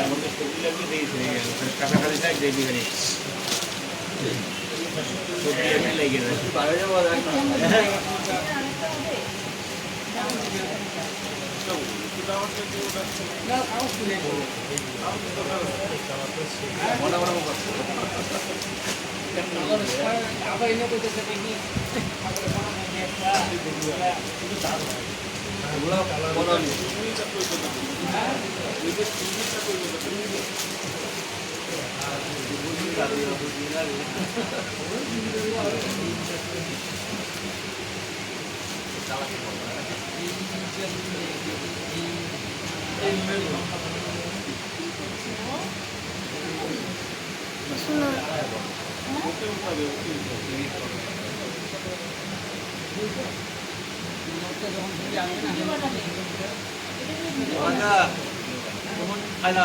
আমাদের সবজি লাগবে দিয়েছে কাছাকাছি সাইড দিয়ে দিবেন সবজি এমনি লেগে যায় আবার এনে করতেছে দেখি খাইলা